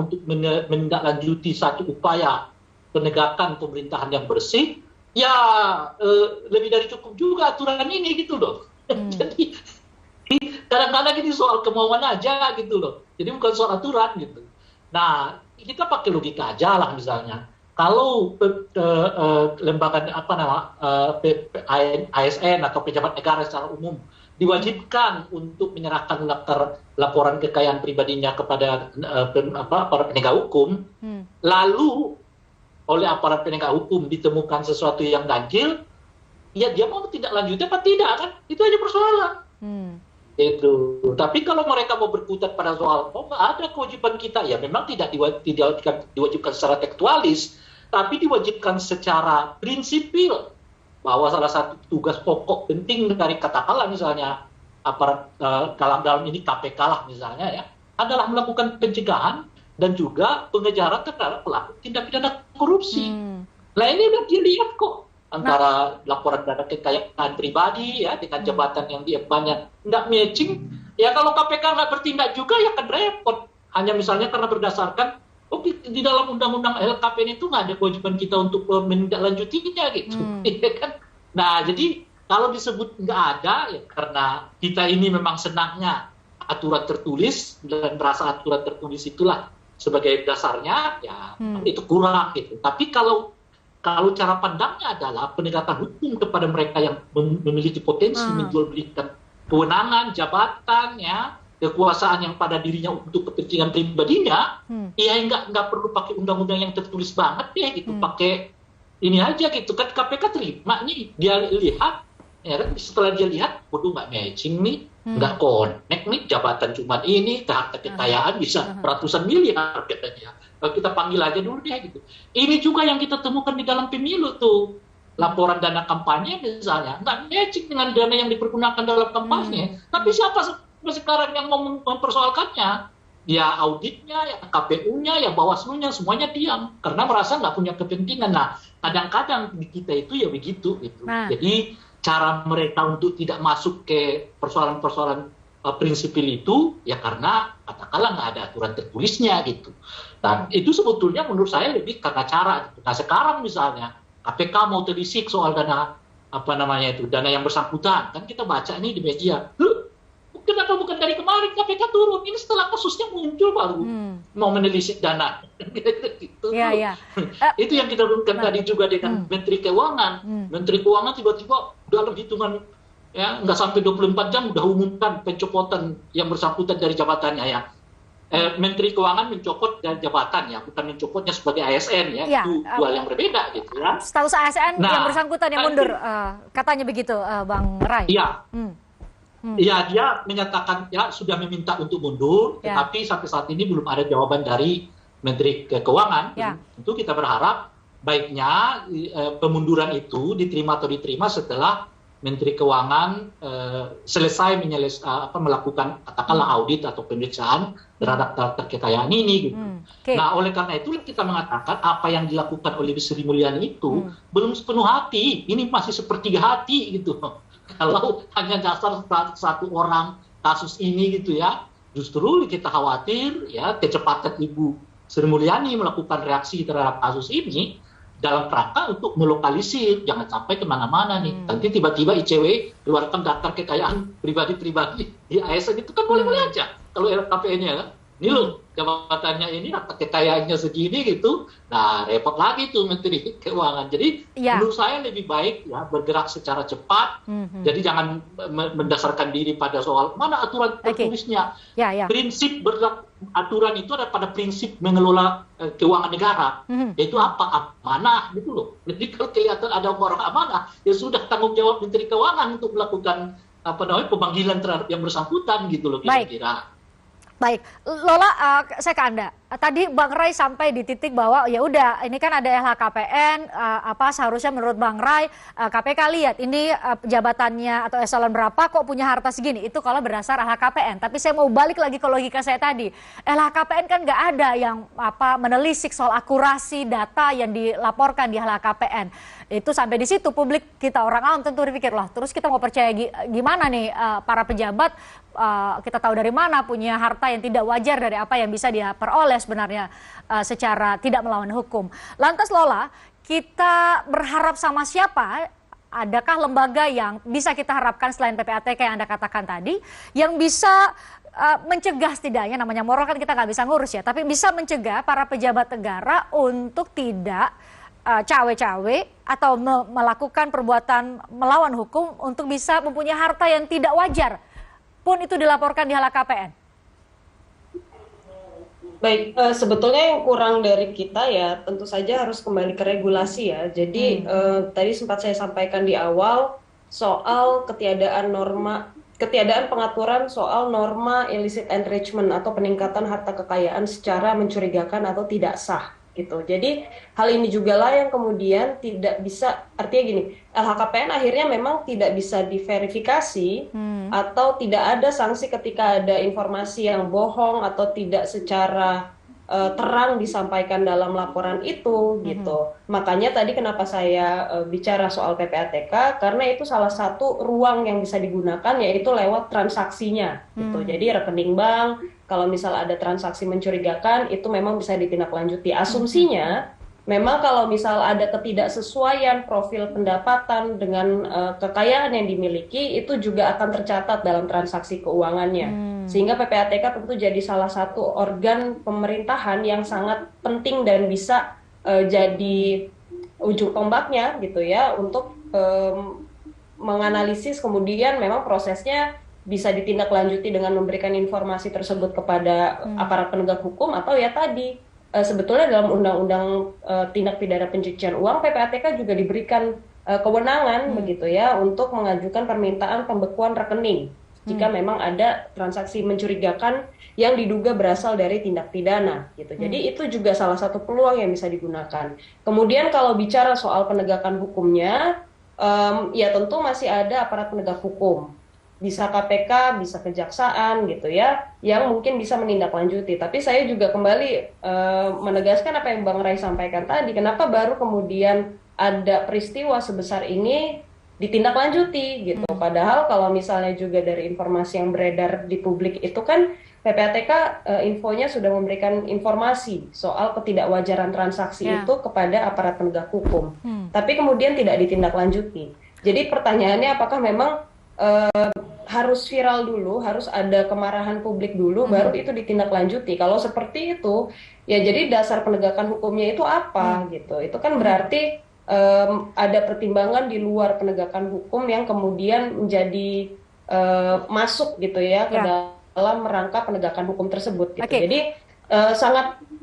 untuk menindaklanjuti satu upaya penegakan pemerintahan yang bersih, ya lebih dari cukup juga aturan ini gitu loh. Jadi kadang-kadang ini soal kemauan aja gitu loh. Jadi bukan soal aturan gitu. Nah, kita pakai logika aja lah misalnya. Kalau lembaga ASN atau pejabat negara secara umum diwajibkan untuk menyerahkan laporan kekayaan pribadinya kepada aparat penegak hukum, lalu oleh aparat penegak hukum ditemukan sesuatu yang ganjil, ya dia mau tidak lanjut apa tidak kan? Itu aja persoalan. Itu. Tapi kalau mereka mau berkutat pada soal ada kewajiban kita, ya memang tidak diwajibkan secara tekstualis, tapi diwajibkan secara prinsipil bahwa salah satu tugas pokok penting dari katakanlah misalnya aparat dalam ini KPK lah misalnya ya, adalah melakukan pencegahan dan juga pengejaran terhadap pelaku tindak pidana korupsi. Nah ini udah dilihat kok antara laporan dana kekayaan pribadi ya dengan jabatan yang dia banyak nggak matching. Ya kalau KPK nggak bertindak juga ya kan repot. Hanya misalnya karena berdasarkan di dalam undang-undang LKPN itu nggak ada kewajiban kita untuk menindaklanjutinya gitu. Kan? Nah jadi kalau disebut nggak ada ya karena kita ini memang senangnya aturan tertulis dan merasa aturan tertulis itulah sebagai dasarnya ya itu kurang gitu. Tapi kalau cara pandangnya adalah penegakan hukum kepada mereka yang memiliki potensi menjualbelikan kewenangan, jabatan, ya, kekuasaan yang pada dirinya untuk kepentingan pribadinya, ya nggak perlu pakai undang-undang yang tertulis banget ya gitu, pakai ini aja gitu kan KPK terima nih dia lihat, ya kan setelah dia lihat, waduh nggak matching nih, nggak connect nih jabatan cuma ini, harta kekayaan bisa ratusan miliar katanya. Kita panggil aja dulu deh gitu. Ini juga yang kita temukan di dalam pemilu tuh. Laporan dana kampanye misalnya, nggak matching dengan dana yang dipergunakan dalam kampanye. Tapi siapa sekarang yang mau mempersoalkannya? Ya auditnya, ya KPU-nya, ya Bawaslu-nya, semuanya diam. Karena merasa nggak punya kepentingan. Nah, kadang-kadang di kita itu ya begitu. Gitu. Jadi cara mereka untuk tidak masuk ke persoalan-persoalan prinsipil itu, ya karena katakanlah nggak ada aturan tertulisnya gitu. Dan itu sebetulnya menurut saya lebih karena cara. Gitu. Nah sekarang misalnya KPK mau telisik soal dana dana yang bersangkutan, kan kita baca nih di media. Kenapa bukan dari kemarin KPK turun? Ini setelah kasusnya muncul baru mau menelisik dana. Gitu. Itu yang kita lakukan tadi juga dengan Menteri Keuangan. Menteri Keuangan tiba-tiba dalam hitungan ya nggak sampai 24 jam udah umumkan pencopotan yang bersangkutan dari jabatannya ya. Menteri Keuangan mencopot dari jabatan ya, bukan mencopotnya sebagai ASN ya, itu dua yang berbeda gitu ya. Status ASN yang bersangkutan yang mundur, katanya begitu, Bang Ray. Iya. Iya, dia menyatakan ya sudah meminta untuk mundur, tetapi sampai saat ini belum ada jawaban dari Menteri Keuangan. Tentu kita berharap baiknya pemunduran itu diterima atau diterima setelah Menteri Keuangan selesai melakukan katakanlah audit atau pemeriksaan terhadap daftar kekayaan ini gitu. Nah, oleh karena itu kita mengatakan apa yang dilakukan oleh Sri Mulyani itu belum sepenuh hati, ini masih sepertiga hati gitu. Kalau hanya dasar satu orang kasus ini gitu ya, justru kita khawatir ya kecepatan Ibu Sri Mulyani melakukan reaksi terhadap kasus ini dalam rangka untuk melokalisir, jangan sampai kemana-mana nih. Nanti tiba-tiba ICW keluarkan daftar kekayaan pribadi-pribadi di ASN itu kan boleh-boleh aja. Kalau LKPN-nya kan, ini loh jabatannya ini daftar kekayaannya segini gitu. Nah repot lagi tuh Menteri Keuangan. Jadi menurut saya lebih baik ya bergerak secara cepat. Jadi jangan mendasarkan diri pada soal mana aturan tertulisnya. Prinsip aturan itu ada pada prinsip mengelola keuangan negara, yaitu apa? Amanah gitu loh. Jadi kalau kelihatan ada orang amanah, ya sudah tanggung jawab Menteri Keuangan untuk melakukan pemanggilan terhadap yang bersangkutan gitu loh kira-kira. Baik, Lola, saya ke Anda. Tadi Bang Ray sampai di titik bahwa ya udah ini kan ada LHKPN, seharusnya menurut Bang Ray KPK lihat ini jabatannya atau eselon berapa kok punya harta segini, itu kalau berdasar LHKPN. Tapi saya mau balik lagi ke logika saya tadi, LHKPN kan nggak ada yang menelisik soal akurasi data yang dilaporkan di LHKPN. Itu sampai di situ publik kita orang awam tentu berpikir lah, terus kita mau percaya gimana nih para pejabat, kita tahu dari mana punya harta yang tidak wajar dari apa yang bisa dia peroleh. boleh sebenarnya secara tidak melawan hukum. Lantas Lola, kita berharap sama siapa? Adakah lembaga yang bisa kita harapkan selain PPATK yang Anda katakan tadi, yang bisa mencegah setidaknya, namanya moral kan kita nggak bisa ngurus ya, tapi bisa mencegah para pejabat negara untuk tidak cawe-cawe atau melakukan perbuatan melawan hukum untuk bisa mempunyai harta yang tidak wajar, pun itu dilaporkan di LHKPN. Baik, sebetulnya yang kurang dari kita ya tentu saja harus kembali ke regulasi ya. Jadi tadi sempat saya sampaikan di awal soal ketiadaan pengaturan soal norma illicit enrichment atau peningkatan harta kekayaan secara mencurigakan atau tidak sah gitu. Jadi hal ini juga lah yang kemudian tidak bisa, artinya gini, LHKPN akhirnya memang tidak bisa diverifikasi atau tidak ada sanksi ketika ada informasi yang bohong atau tidak secara terang disampaikan dalam laporan itu gitu. Makanya tadi kenapa saya bicara soal PPATK, karena itu salah satu ruang yang bisa digunakan yaitu lewat transaksinya gitu. Jadi rekening bank, kalau misal ada transaksi mencurigakan itu memang bisa ditindaklanjuti. Asumsinya memang kalau misal ada ketidaksesuaian profil pendapatan dengan kekayaan yang dimiliki, itu juga akan tercatat dalam transaksi keuangannya. Sehingga PPATK tentu jadi salah satu organ pemerintahan yang sangat penting dan bisa jadi ujung tombaknya gitu ya untuk menganalisis kemudian memang prosesnya bisa ditindaklanjuti dengan memberikan informasi tersebut kepada aparat penegak hukum atau ya tadi sebetulnya dalam Undang-Undang Tindak Pidana Pencucian Uang, PPATK juga diberikan kewenangan begitu ya untuk mengajukan permintaan pembekuan rekening jika memang ada transaksi mencurigakan yang diduga berasal dari tindak pidana gitu. Jadi itu juga salah satu peluang yang bisa digunakan. Kemudian kalau bicara soal penegakan hukumnya, ya tentu masih ada aparat penegak hukum. Bisa KPK, bisa kejaksaan gitu ya, yang mungkin bisa menindaklanjuti. Tapi saya juga kembali menegaskan apa yang Bang Ray sampaikan tadi, kenapa baru kemudian ada peristiwa sebesar ini ditindaklanjuti gitu. Padahal kalau misalnya juga dari informasi yang beredar di publik itu kan PPATK infonya sudah memberikan informasi soal ketidakwajaran transaksi itu kepada aparat penegak hukum. Tapi kemudian tidak ditindaklanjuti. Jadi pertanyaannya apakah memang harus viral dulu, harus ada kemarahan publik dulu, baru itu ditindaklanjuti. Kalau seperti itu, ya jadi dasar penegakan hukumnya itu apa gitu. Itu kan berarti ada pertimbangan di luar penegakan hukum yang kemudian menjadi masuk gitu ya ke dalam rangka penegakan hukum tersebut gitu. Jadi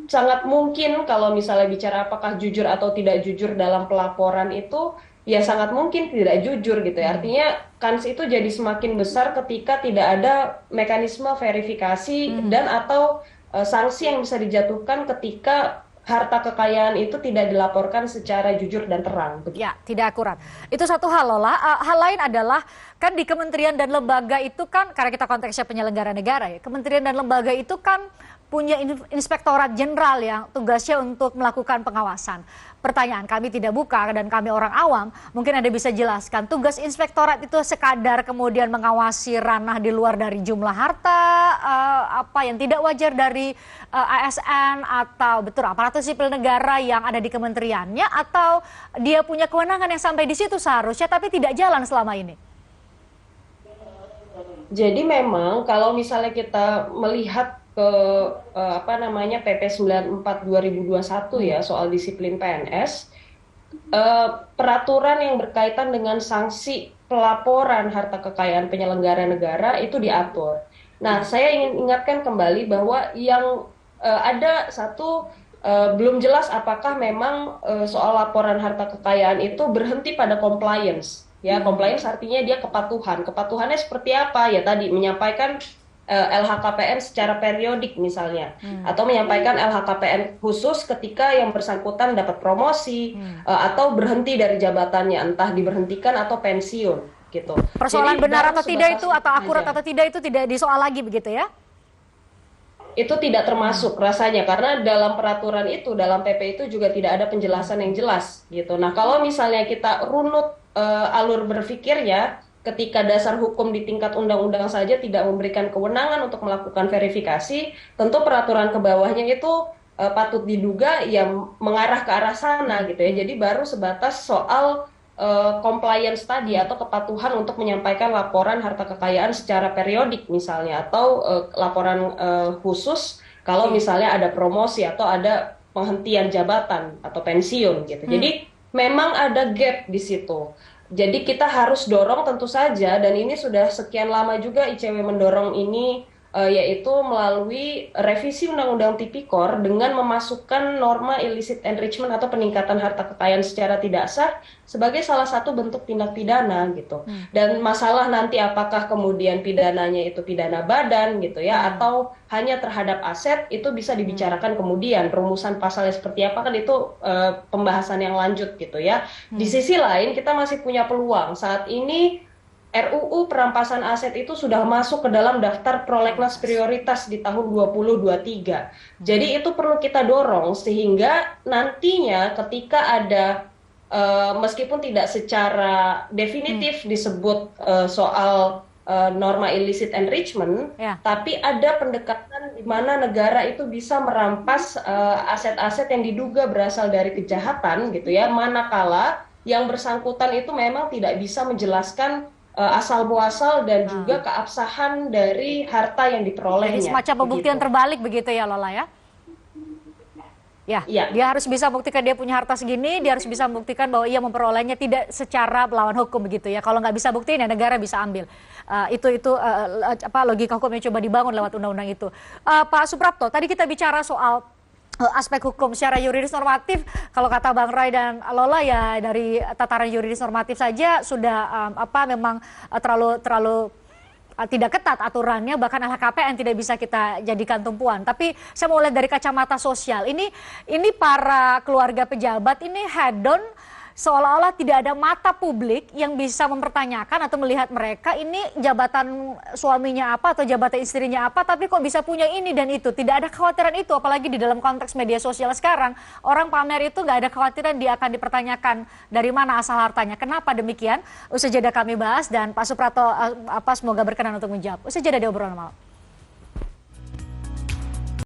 sangat mungkin kalau misalnya bicara apakah jujur atau tidak jujur dalam pelaporan itu ya sangat mungkin tidak jujur gitu ya. Artinya kans itu jadi semakin besar ketika tidak ada mekanisme verifikasi dan atau sanksi yang bisa dijatuhkan ketika harta kekayaan itu tidak dilaporkan secara jujur dan terang. Ya, tidak akurat. Itu satu hal, Lola. Hal lain adalah kan di kementerian dan lembaga itu kan, karena kita konteksnya penyelenggara negara ya, kementerian dan lembaga itu kan punya inspektorat jenderal yang tugasnya untuk melakukan pengawasan. Pertanyaan kami tidak buka dan kami orang awam, mungkin Anda bisa jelaskan, tugas inspektorat itu sekadar kemudian mengawasi ranah di luar dari jumlah harta, apa yang tidak wajar dari ASN atau betul aparatur sipil negara yang ada di kementeriannya, atau dia punya kewenangan yang sampai di situ seharusnya tapi tidak jalan selama ini? Jadi memang kalau misalnya kita melihat ke PP 94 2021 ya soal disiplin PNS, peraturan yang berkaitan dengan sanksi pelaporan harta kekayaan penyelenggara negara itu diatur. Nah, saya ingin ingatkan kembali bahwa yang ada satu belum jelas apakah memang soal laporan harta kekayaan itu berhenti pada compliance. Ya, compliance artinya dia kepatuhan. Kepatuhannya seperti apa? Ya tadi menyampaikan LHKPN secara periodik misalnya, atau menyampaikan LHKPN khusus ketika yang bersangkutan dapat promosi atau berhenti dari jabatannya, entah diberhentikan atau pensiun gitu. Persoalan jadi, benar atau tidak itu atau akurat atau tidak itu tidak disoal lagi begitu ya? Itu tidak termasuk rasanya karena dalam peraturan itu, dalam PP itu juga tidak ada penjelasan yang jelas gitu. Nah, kalau misalnya kita runut alur berpikirnya, ketika dasar hukum di tingkat undang-undang saja tidak memberikan kewenangan untuk melakukan verifikasi, tentu peraturan ke bawahnya itu patut diduga yang mengarah ke arah sana gitu ya. Jadi baru sebatas soal compliance tadi atau kepatuhan untuk menyampaikan laporan harta kekayaan secara periodik misalnya, atau laporan khusus kalau misalnya ada promosi atau ada penghentian jabatan atau pensiun gitu. Jadi memang ada gap di situ. Jadi kita harus dorong tentu saja, dan ini sudah sekian lama juga ICW mendorong ini, yaitu melalui revisi Undang-Undang Tipikor dengan memasukkan norma illicit enrichment atau peningkatan harta kekayaan secara tidak sah sebagai salah satu bentuk tindak pidana gitu. Dan masalah nanti apakah kemudian pidananya itu pidana badan gitu ya, atau hanya terhadap aset, itu bisa dibicarakan kemudian. Rumusan pasalnya seperti apa kan itu pembahasan yang lanjut gitu ya. Di sisi lain kita masih punya peluang. Saat ini RUU perampasan aset itu sudah masuk ke dalam daftar prolegnas prioritas di tahun 2023. Jadi itu perlu kita dorong sehingga nantinya ketika ada, meskipun tidak secara definitif disebut soal norma illicit enrichment, tapi ada pendekatan di mana negara itu bisa merampas aset-aset yang diduga berasal dari kejahatan gitu ya, manakala yang bersangkutan itu memang tidak bisa menjelaskan asal muasal dan juga keabsahan dari harta yang diperolehnya. Jadi semacam pembuktian terbalik begitu ya Lola ya? Ya, dia harus bisa membuktikan dia punya harta segini, dia harus bisa membuktikan bahwa ia memperolehnya tidak secara melawan hukum begitu ya. Kalau nggak bisa buktiin ya negara bisa ambil. Itu logika hukum yang coba dibangun lewat undang-undang itu. Pak Suprapto, tadi kita bicara soal aspek hukum secara yuridis normatif. Kalau kata Bang Ray dan Lola ya dari tataran yuridis normatif saja sudah memang terlalu tidak ketat aturannya, bahkan LHKPN tidak bisa kita jadikan tumpuan. Tapi saya mau lihat dari kacamata sosial. Ini para keluarga pejabat ini head on, seolah-olah tidak ada mata publik yang bisa mempertanyakan atau melihat mereka ini jabatan suaminya apa atau jabatan istrinya apa, tapi kok bisa punya ini dan itu. Tidak ada kekhawatiran itu, apalagi di dalam konteks media sosial sekarang. Orang pamer itu nggak ada kekhawatiran dia akan dipertanyakan dari mana asal hartanya. Kenapa demikian? Usai jeda kami bahas, dan Pak Suprapto semoga berkenan untuk menjawab. Usai jeda di obrolan malam.